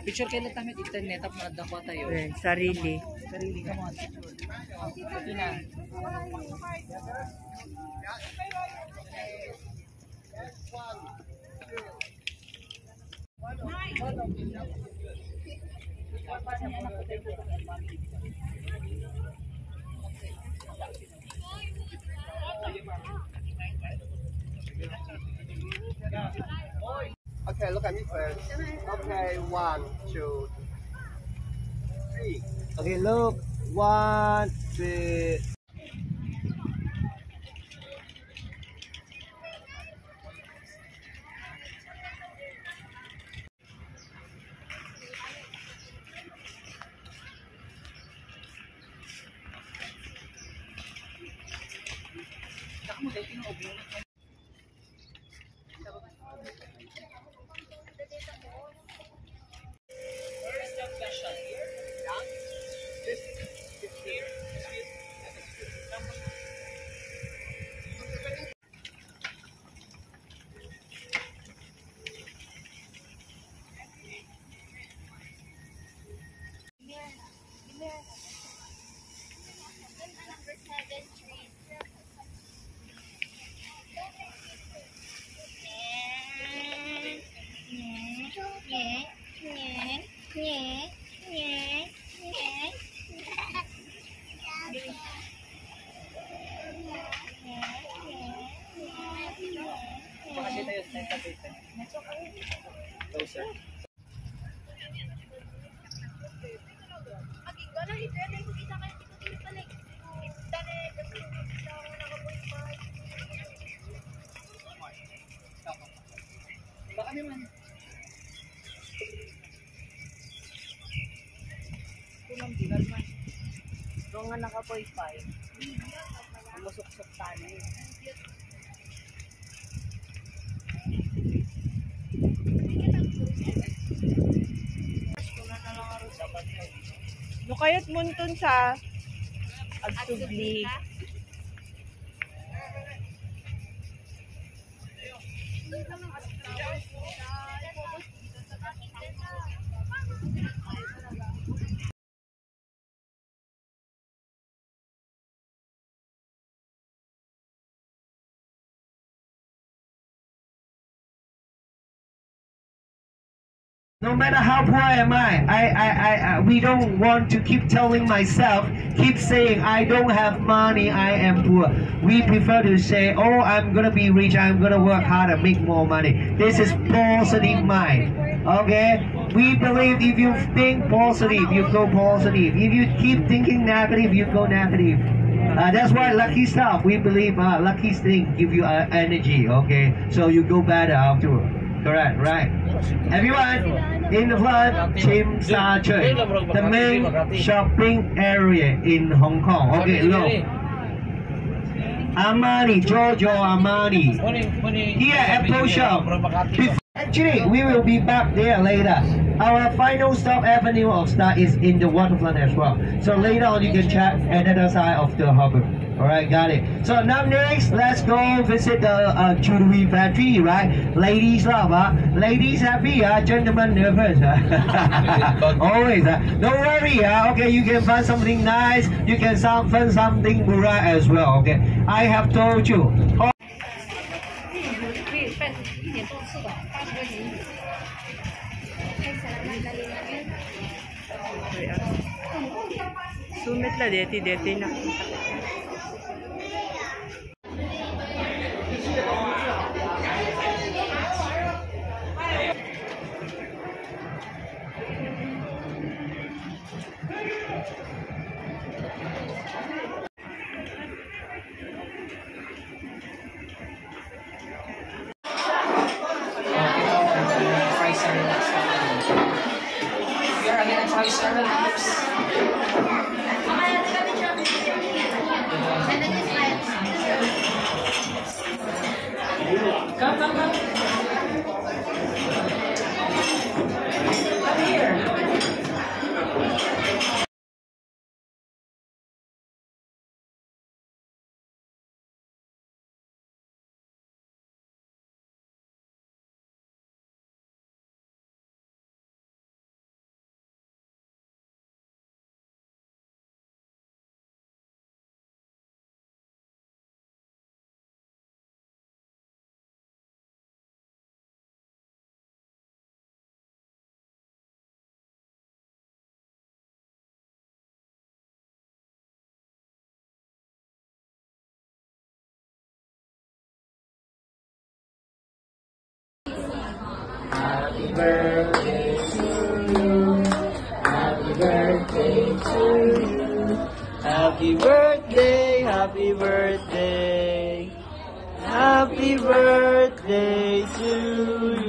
Picture kayo lang tamit internet at maradakwa tayo. Sarili. Sarili ka mo. Ina. Okay, look at me first. Okay, 1, 2, 3. Okay, look. 1, 2. Kung nga naka-wifi, masuk-suk tayo. Nukayat muntun sa Agsubli. No matter how poor am I, we don't want to keep telling myself, keep saying I don't have money, I am poor. We prefer to say, oh, I'm gonna be rich, I'm gonna work hard and make more money. This is positive mind. Okay? We believe if you think positive, you go positive. If you keep thinking negative, you go negative. That's why lucky stuff, we believe lucky things give you energy. Okay? So you go better afterward. Correct, right? Everyone, in the front, Tsim Sha Tsui, the main shopping area in Hong Kong. Okay, look. Armani, Giorgio Armani. Here, Apple Shop. Actually, we will be back there later. Our final stop avenue of Star is in the waterfront as well. So later on, you can check another side of the harbor. Alright, got it. So now next, let's go visit the jewelry factory, right? Ladies love, ladies happy, gentlemen nervous. Always, don't worry, okay, you can find something nice, you can find something mura as well, okay? I have told you. Sumit la deti nakita. birthday to you. Happy birthday to you. Happy birthday, happy birthday. Happy birthday to you.